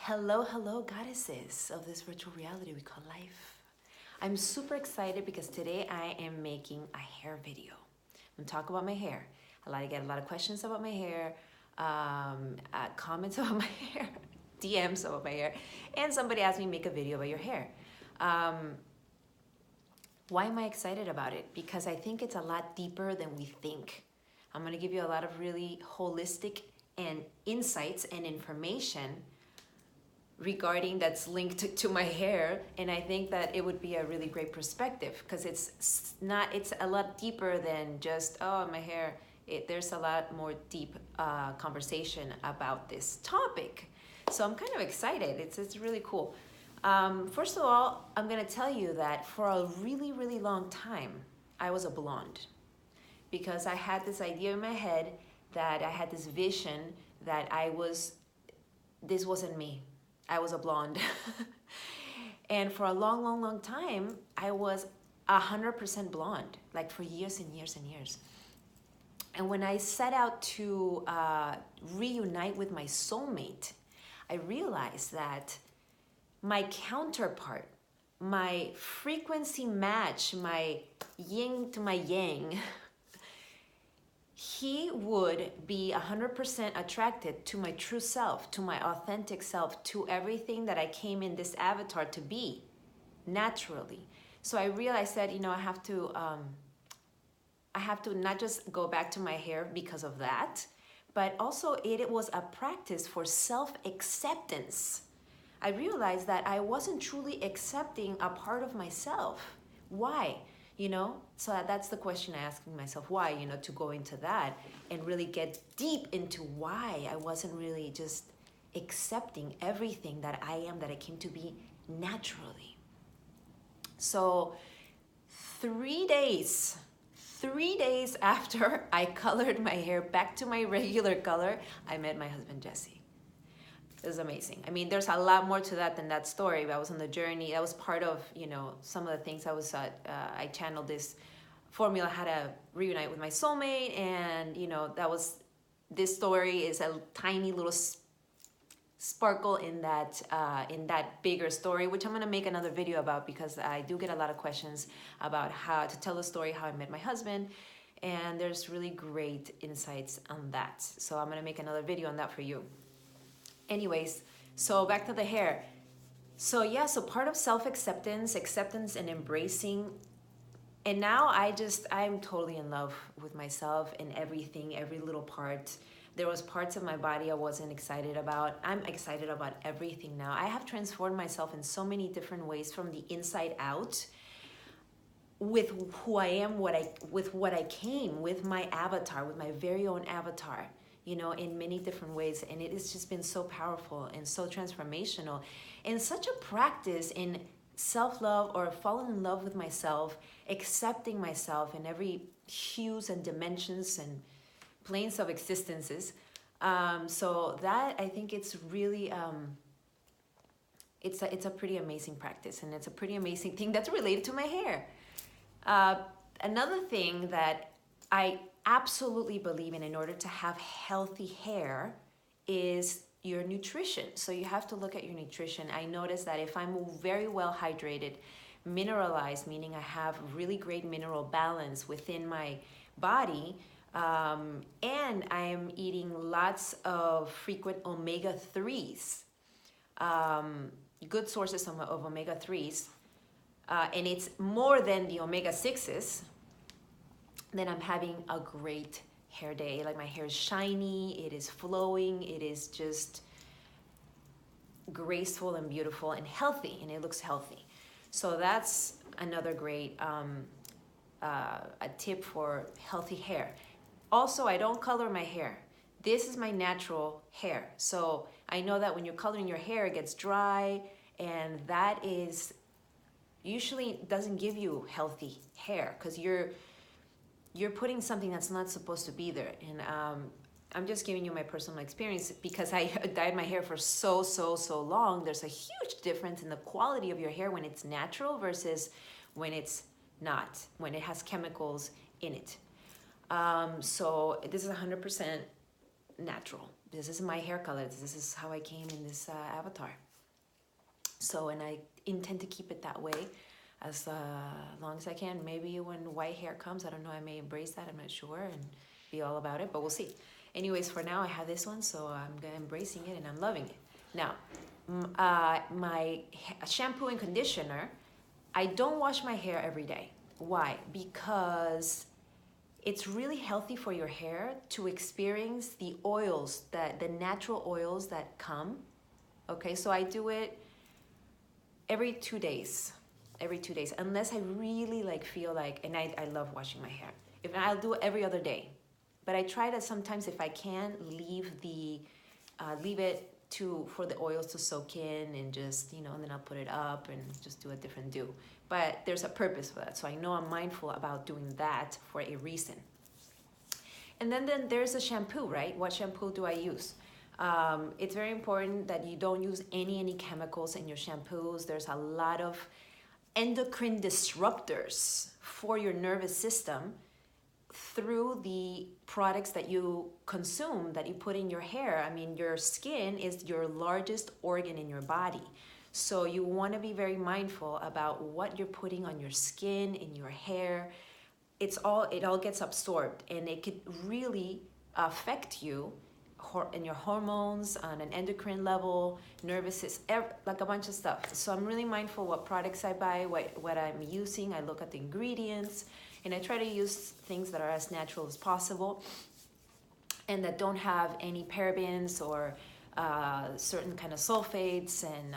Hello, goddesses of this virtual reality we call life. I'm super excited because today I am making a hair video. I'm gonna talk about my hair. I get a lot of questions about my hair, comments about my hair, DMs about my hair, and somebody asked me to make a video about your hair. Why am I excited about it? Because I think it's a lot deeper than we think. I'm gonna give you a lot of really holistic and insights and information regarding that's linked to my hair, and I think that it would be a really great perspective because it's a lot deeper than just my hair. There's a lot more deep conversation about this topic, so I'm kind of excited. It's really cool. First of all, I'm gonna tell you that for a really long time I was a blonde because I had this idea in my head that I had this vision that this wasn't me. I was a blonde. And for a long time, I was 100% blonde, like for years and years and years. And when I set out to reunite with my soulmate, I realized that my counterpart, my frequency match, my yin to my yang, he would be 100% attracted to my true self, to my authentic self, to everything that I came in this avatar to be, naturally. So I realized that, I have to not just go back to my hair because of that, but also it was a practice for self-acceptance. I realized that I wasn't truly accepting a part of myself. Why? So that's the question I asking myself, why, to go into that and really get deep into why I wasn't really just accepting everything that I am, that I came to be naturally. So 3 days after I colored my hair back to my regular color, I met my husband, Jesse. It was amazing. I mean, there's a lot more to that than that story. I was on the journey. That was part of, some of the things I channeled this formula, how to reunite with my soulmate. And, this story is a tiny little sparkle in that bigger story, which I'm going to make another video about because I do get a lot of questions about how to tell the story, how I met my husband. And there's really great insights on that. So I'm going to make another video on that for you. Anyways, so back to the hair. So part of self-acceptance, acceptance and embracing. And now I'm totally in love with myself and everything, every little part. There was parts of my body I wasn't excited about. I'm excited about everything now. I have transformed myself in so many different ways from the inside out with who I am, with what I came, with my avatar, with my very own avatar. In many different ways. And it has just been so powerful and so transformational and such a practice in self-love or falling in love with myself, accepting myself in every hues and dimensions and planes of existences. So that, I think it's really, it's a pretty amazing practice, and it's a pretty amazing thing that's related to my hair. Another thing that I absolutely believe in order to have healthy hair is your nutrition. So you have to look at your nutrition. I noticed that if I'm very well hydrated, mineralized, meaning I have really great mineral balance within my body, and I am eating lots of frequent omega-3s, good sources of omega-3s, and it's more than the omega-6s, then I'm having a great hair day. Like my hair is shiny, it is flowing, it is just graceful and beautiful and healthy, and it looks healthy. So that's another great a tip for healthy hair. Also, I don't color my hair. This is my natural hair. So I know that when you're coloring your hair, it gets dry, and that is usually doesn't give you healthy hair because you're putting something that's not supposed to be there. And I'm just giving you my personal experience because I dyed my hair for so long. There's a huge difference in the quality of your hair when it's natural versus when it's not, when it has chemicals in it. So this is 100% natural. this is my hair color. This is how I came in this avatar. So, and I intend to keep it that way as long as I can. Maybe when white hair comes, I don't know, I may embrace that. I'm not sure and be all about it, but we'll see. Anyways, for now, I have this one, so I'm embracing it and I'm loving it. Now, my shampoo and conditioner, I don't wash my hair every day. Why? Because it's really healthy for your hair to experience the oils, the natural oils that come. Okay, so I do it every 2 days, unless I really like feel like, and I love washing my hair. If I'll do it every other day, but I try to sometimes, if I can, leave it for the oils to soak in and just, and then I'll put it up and just do a different do. But there's a purpose for that, so I know I'm mindful about doing that for a reason. And then there's a shampoo, right? What shampoo do I use? It's very important that you don't use any chemicals in your shampoos. There's a lot of endocrine disruptors for your nervous system through the products that you consume, that you put in your hair. I mean, your skin is your largest organ in your body. So you want to be very mindful about what you're putting on your skin, in your hair. It all gets absorbed, and it could really affect you in your hormones, on an endocrine level, nervous system, like a bunch of stuff. So I'm really mindful what products I buy, what I'm using. I look at the ingredients, and I try to use things that are as natural as possible and that don't have any parabens or certain kind of sulfates and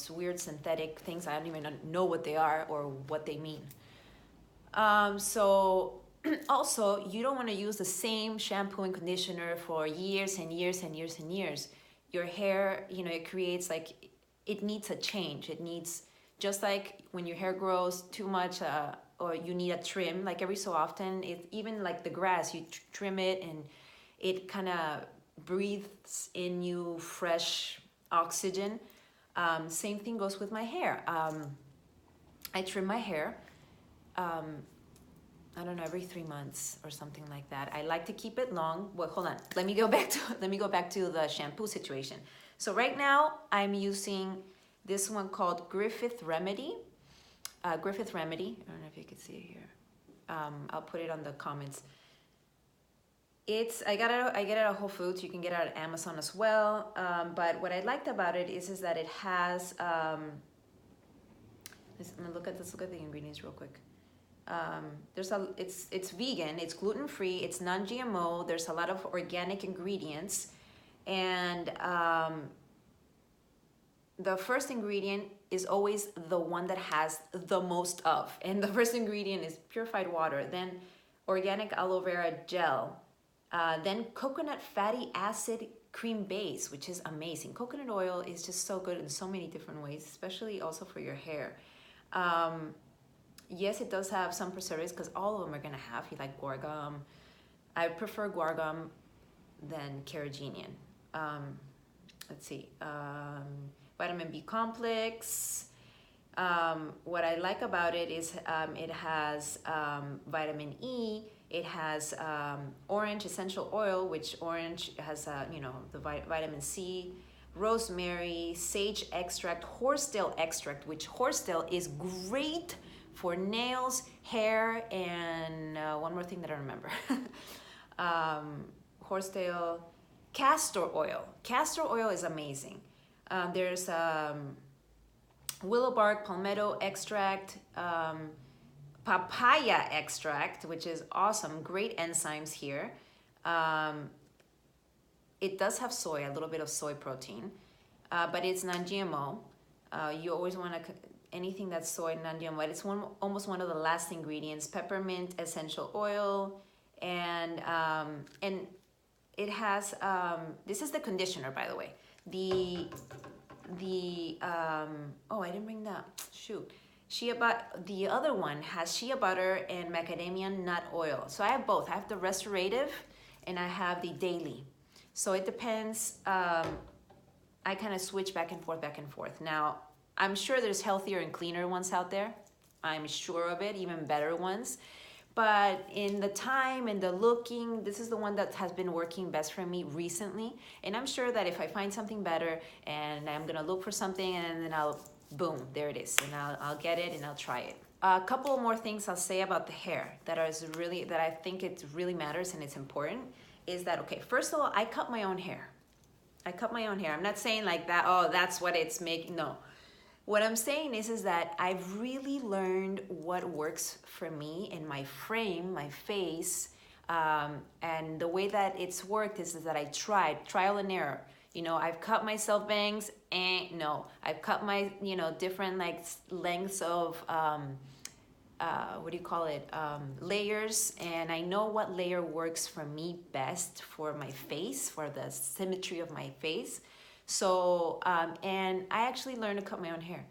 weird synthetic things. I don't even know what they are or what they mean. So also, you don't want to use the same shampoo and conditioner for years and years and years and years. Your hair, it creates it needs a change. It needs, just like when your hair grows too much or you need a trim, like every so often, even like the grass, you trim it and it kind of breathes in you fresh oxygen. Same thing goes with my hair. I trim my hair. I don't know, every 3 months or something like that. I like to keep it long. Well, hold on. Let me go back to the shampoo situation. So right now I'm using this one called Griffith Remedy. Griffith Remedy. I don't know if you can see it here. I'll put it on the comments. I get it at Whole Foods. You can get it at Amazon as well. But what I liked about it is that it has. Look at the ingredients real quick. It's vegan, it's gluten-free, it's non-GMO, there's a lot of organic ingredients, and the first ingredient is always the one that has the most of, and the first ingredient is purified water, then organic aloe vera gel, then coconut fatty acid cream base, which is amazing. Coconut oil is just so good in so many different ways, especially also for your hair. Yes, it does have some preservatives because all of them are going to have. You like guar gum. I prefer guar gum than carrageenan. Let's see. Vitamin B complex. What I like about it is it has vitamin E. It has orange essential oil, which orange has the vitamin C. Rosemary, sage extract, horsetail extract, which horsetail is great for nails, hair, and one more thing that I remember. Horsetail, castor oil. Castor oil is amazing. There's willow bark, palmetto extract, papaya extract, which is awesome. Great enzymes here. It does have soy, a little bit of soy protein, but it's non-GMO. You always want to, anything that's soy, non-GMO, but it's almost one of the last ingredients. Peppermint essential oil, and it has, this is the conditioner, by the way. Oh, I didn't bring that, shoot. The other one has shea butter and macadamia nut oil. So I have both. I have the restorative and I have the daily. So it depends. I kind of switch back and forth. Now, I'm sure there's healthier and cleaner ones out there. I'm sure of it, even better ones. But in the time and the looking, this is the one that has been working best for me recently. And I'm sure that if I find something better and I'm gonna look for something and then I'll, boom, there it is. And I'll get it and I'll try it. A couple more things I'll say about the hair that I think it really matters and it's important is that, okay, first of all, I cut my own hair. I cut my own hair. I'm not saying like that, oh, that's what it's making, no. What I'm saying is that I've really learned what works for me in my frame, my face, and the way that it's worked is that I trial and error. You know, I've cut myself bangs, no. I've cut my, you know, different like lengths of, what do you call it, layers, and I know what layer works for me best for my face, for the symmetry of my face. So, and I actually learned to cut my own hair,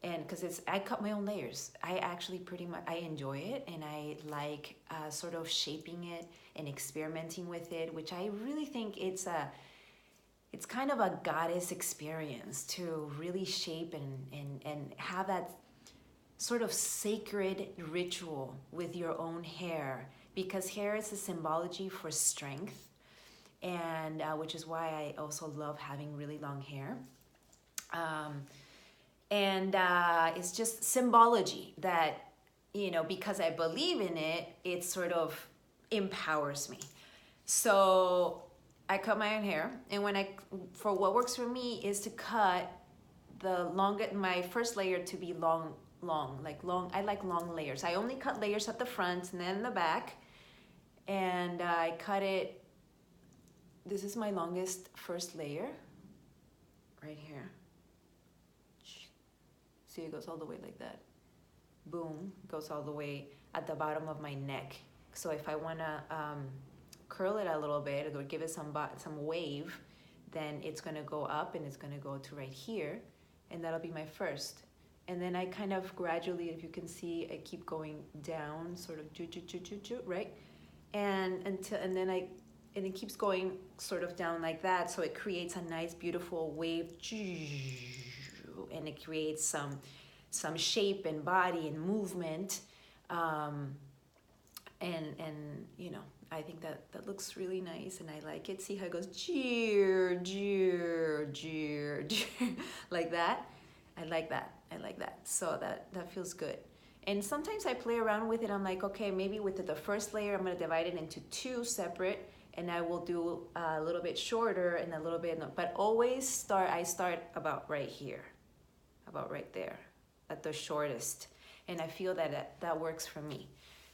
and because I cut my own layers. I actually pretty much, I enjoy it, and I like sort of shaping it and experimenting with it, which I really think it's kind of a goddess experience to really shape and have that sort of sacred ritual with your own hair, because hair is a symbology for strength, and which is why I also love having really long hair. It's just symbology that, you know, because I believe in it, it sort of empowers me. So I cut my own hair, and for what works for me is to cut my first layer to be long. I like long layers. I only cut layers at the front and then the back, and I cut it. This is my longest first layer right here. See, it goes all the way like that. Boom, goes all the way at the bottom of my neck. So if I want to curl it a little bit or give it some wave, then it's going to go up and it's going to go to right here, and that'll be my first. And then I kind of gradually, if you can see, I keep going down, sort of right? And it keeps going sort of down like that, so it creates a nice, beautiful wave, and it creates some shape and body and movement, and you know, I think that looks really nice, and I like it. See how it goes, like that. I like that. So that feels good. And sometimes I play around with it. I'm like, okay, maybe with the first layer, I'm gonna divide it into two separate, and I will do a little bit shorter and a little bit, but always I start about right here, about right there, at the shortest. And I feel that works for me.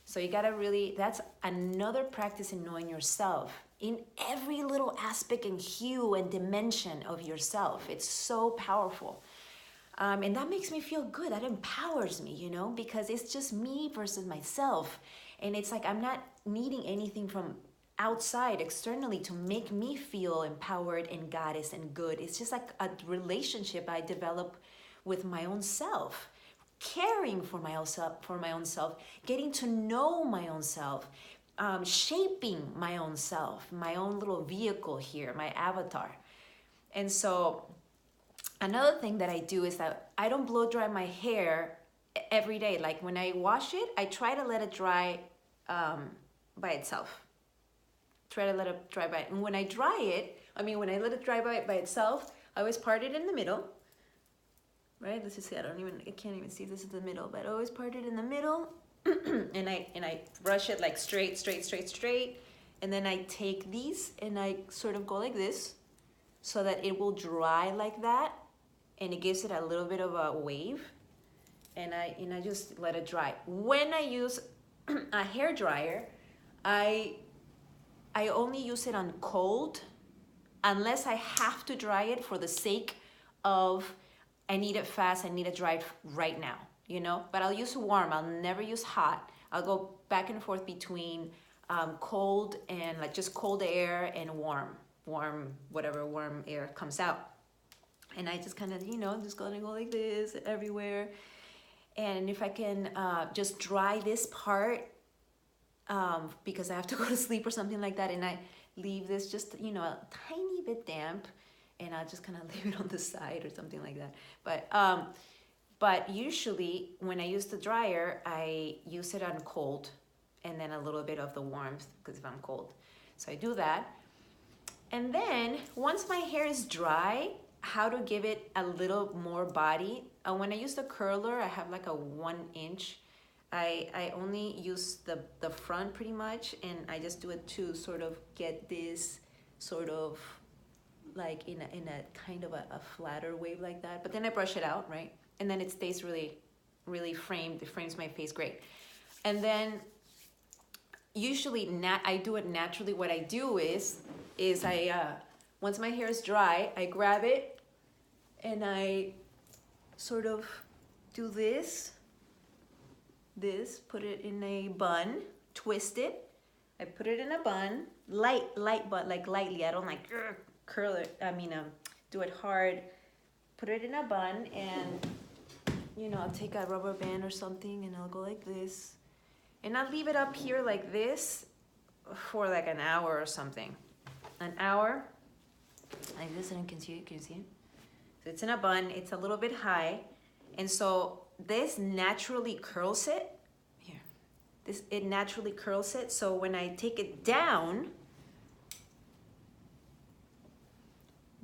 So you gotta really, that's another practice in knowing yourself in every little aspect and hue and dimension of yourself. It's so powerful. And that makes me feel good. That empowers me, you know, because it's just me versus myself. And it's like I'm not needing anything from outside, externally, to make me feel empowered and goddess and good. It's just like a relationship I develop with my own self, caring for my own self, getting to know my own self, shaping my own self, my own little vehicle here, my avatar. And so another thing that I do is that I don't blow dry my hair every day. Like when I wash it, I try to let it dry by itself. And when I let it dry by itself, I always part it in the middle. Right? Let's just say I can't even see if this is the middle, but I always part it in the middle, and I brush it like straight, and then I take these and I sort of go like this, so that it will dry like that, and it gives it a little bit of a wave, and I just let it dry. When I use a hair dryer, I only use it on cold, unless I have to dry it for the sake of I need it fast, I need it dried right now, you know? But I'll use warm, I'll never use hot. I'll go back and forth between cold and like just cold air and warm air comes out. And I just kind of, you know, just gonna go like this everywhere. And if I can just dry this part, because I have to go to sleep or something like that, and I leave this just, you know, a tiny bit damp, and I'll just kind of leave it on the side or something like that. But usually when I use the dryer, I use it on cold, and then a little bit of the warmth because if I'm cold. So I do that. And then once my hair is dry, how to give it a little more body. When I use the curler, I have like a 1 inch. I only use the front pretty much, and I just do it to sort of get this sort of like in a kind of a flatter wave like that. But then I brush it out, right? And then it stays really, really framed. It frames my face great. And then usually I do it naturally. What I do is I once my hair is dry, I grab it and I sort of do this, put it in a bun, twist it. I put it in a bun, light bun, like lightly. I don't like curl it. Do it hard. Put it in a bun, and I'll take a rubber band or something, and I'll go like this, and I'll leave it up here like this for like an hour or something. An hour, like this, and you can see it. Can you see it? So it's in a bun. It's a little bit high, and so this naturally curls it. Here, it naturally curls it. So when I take it down,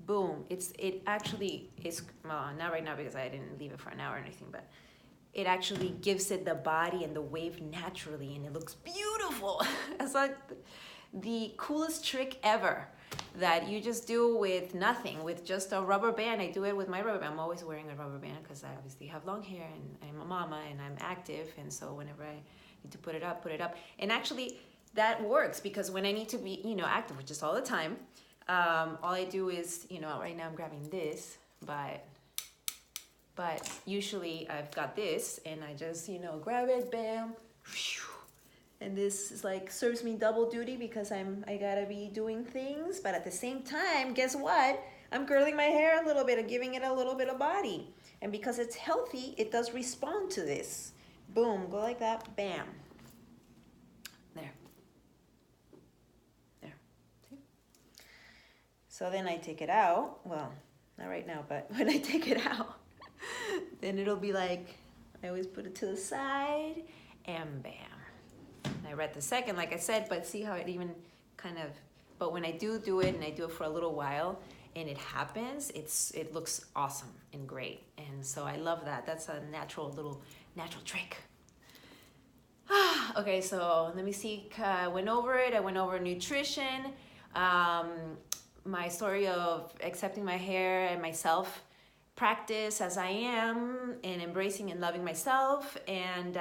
boom! It actually is, well, not right now because I didn't leave it for an hour or anything, but it actually gives it the body and the wave naturally, and it looks beautiful. It's like the coolest trick ever that you just do with nothing, with just a rubber band. I do it with my rubber band. I'm always wearing a rubber band because I obviously have long hair and I'm a mama and I'm active, and so whenever I need to put it up. And actually that works because when I need to be, active, which is all the time, all I do is, right now I'm grabbing this, but usually I've got this and I just, grab it, bam, and this is like serves me double duty because I gotta be doing things, but at the same time, guess what? I'm curling my hair a little bit and giving it a little bit of body. And because it's healthy, it does respond to this. Boom, go like that, bam. There. See? So then I take it out. Well, not right now, but when I take it out, then it'll be like, I always put it to the side and bam. I read the second, like I said, but see how it even kind of, but when I do it and I do it for a little while and it happens, it looks awesome and great. And so I love that. That's a natural trick. Okay, so let me see. I went over nutrition, my story of accepting my hair and myself, practice as I am, and embracing and loving myself, and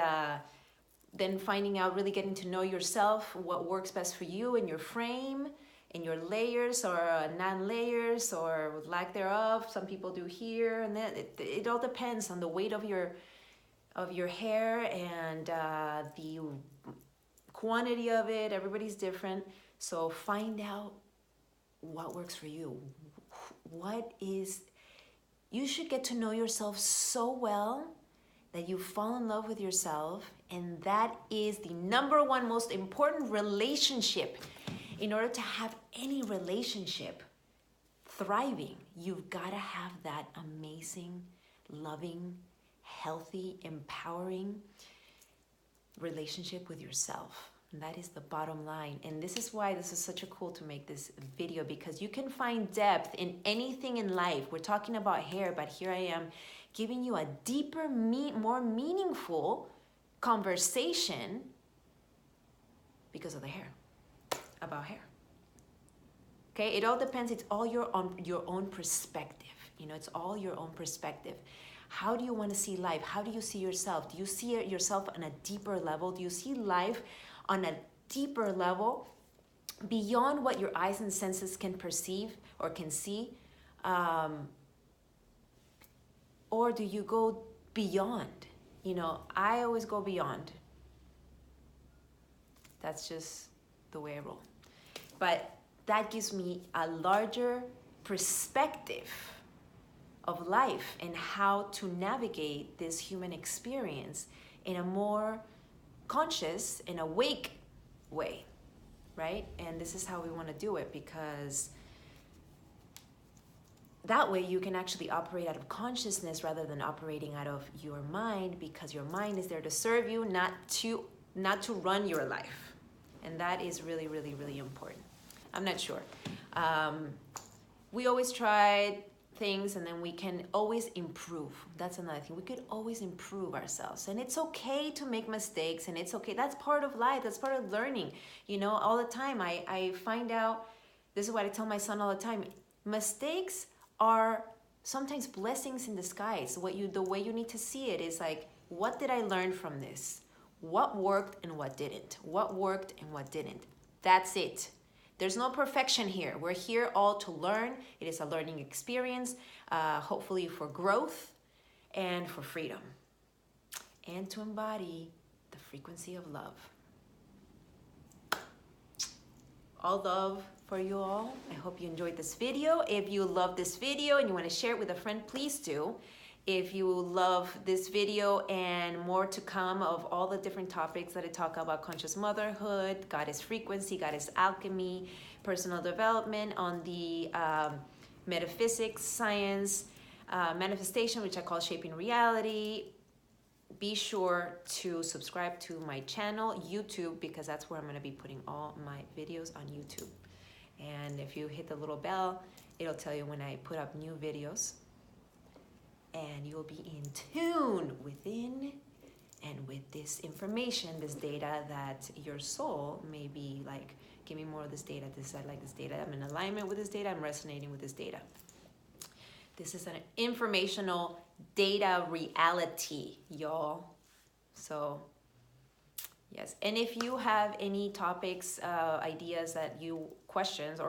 then finding out, really getting to know yourself, what works best for you and your frame, and your layers or non-layers or lack thereof. Some people do here and then. It all depends on the weight of your hair and the quantity of it. Everybody's different. So find out what works for you. You should get to know yourself so well that you fall in love with yourself, and that is the number one most important relationship. In order to have any relationship thriving, you've got to have that amazing, loving, healthy, empowering relationship with yourself. And that is the bottom line. And this is why this is such a cool to make this video, because you can find depth in anything in life. We're talking about hair, but here I am giving you a deeper, more meaningful conversation because of the hair, about hair. Okay, it all depends. It's all your own perspective. It's all your own perspective. How do you want to see life? How do you see yourself? Do you see yourself on a deeper level? Do you see life on a deeper level beyond what your eyes and senses can perceive or can see? Or do you go beyond? I always go beyond. That's just the way I roll. But that gives me a larger perspective of life and how to navigate this human experience in a more conscious and awake way, right? And this is how we want to do it, because that way you can actually operate out of consciousness rather than operating out of your mind, because your mind is there to serve you, not to not to run your life. And that is really, really, really important. I'm not sure. We always try things and then we can always improve. That's another thing. We could always improve ourselves. And it's okay to make mistakes, and it's okay. That's part of life. That's part of learning. You know, all the time I find out, this is what I tell my son all the time. Mistakes are sometimes blessings in disguise. The way you need to see it is like, what did I learn from this? What worked and what didn't? What worked and what didn't? That's it. There's no perfection here. We're here all to learn. It is a learning experience, hopefully for growth and for freedom, and to embody the frequency of love. All love for you all. I hope you enjoyed this video. If you love this video and you want to share it with a friend, please do. If you love this video and more to come of all the different topics that I talk about, conscious motherhood, goddess frequency, goddess alchemy, personal development, on the metaphysics, science, manifestation, which I call shaping reality, be sure to subscribe to my channel, YouTube, because that's where I'm going to be putting all my videos on YouTube. And if you hit the little bell, it'll tell you when I put up new videos. And you'll be in tune within and with this information, this data that your soul may be like, give me more of this data, I like this data, I'm in alignment with this data, I'm resonating with this data. This is an informational data reality, y'all. So, yes. And if you have any topics, ideas that questions,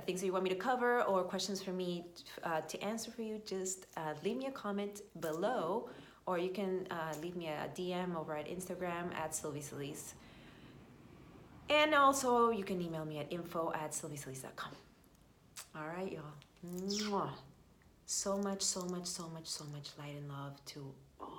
things that you want me to cover, or questions for me to answer for you, just leave me a comment below, or you can leave me a DM over at Instagram at SilvieSilise. And also you can email me at info@silviesilise.com. All right, y'all. Mwah. So much, so much, so much, so much light and love to all.